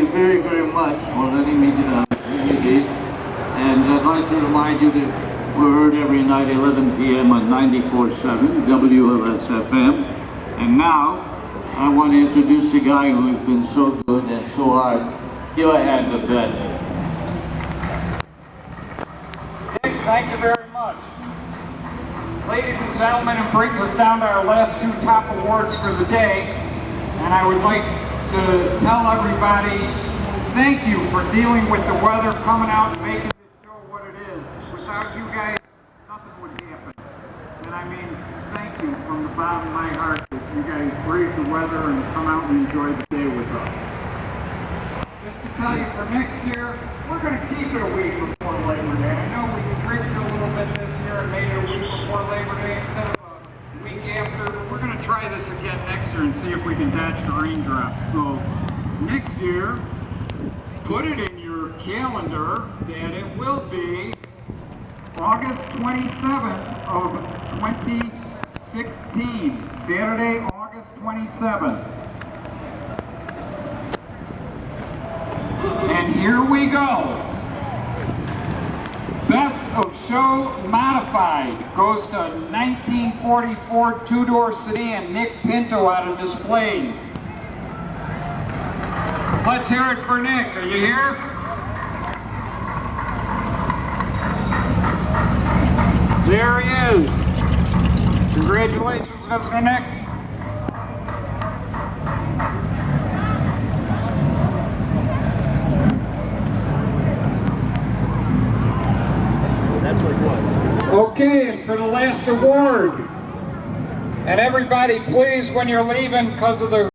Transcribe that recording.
you very, very much for letting me give you these. And I'd like to remind you that we're heard every night 11 p.m. on 94.7 WLS-FM. And now, I want to introduce a guy who has been so good and so hard. Give a hand to Ben. Dick, thank you very much. Ladies and gentlemen, it brings us down to our last two top awards for the day. And I would like to tell everybody, thank you for dealing with the weather, coming out and making this show what it is. Without you guys, nothing would happen. And I mean, thank you from the bottom of my heart that you guys brave the weather and come out and enjoy the day with us. Just to tell you, for next year, we're going to keep it a week before Labor Day. I know we tricked you a little bit this year and made it a week before Labor Day instead of a week after. But we're going to try this again next year and see if we can dodge the raindrop. So next year, put it in your calendar that it will be August 27th of 2016, Saturday, August 27th. And here we go. Best of Show Modified goes to 1944 two-door sedan Nick Pinto out of Displays. Let's hear it for Nick. Are you here? There he is. Congratulations, Mr. Nick. Okay, and for the last award, and everybody please, when you're leaving, because of the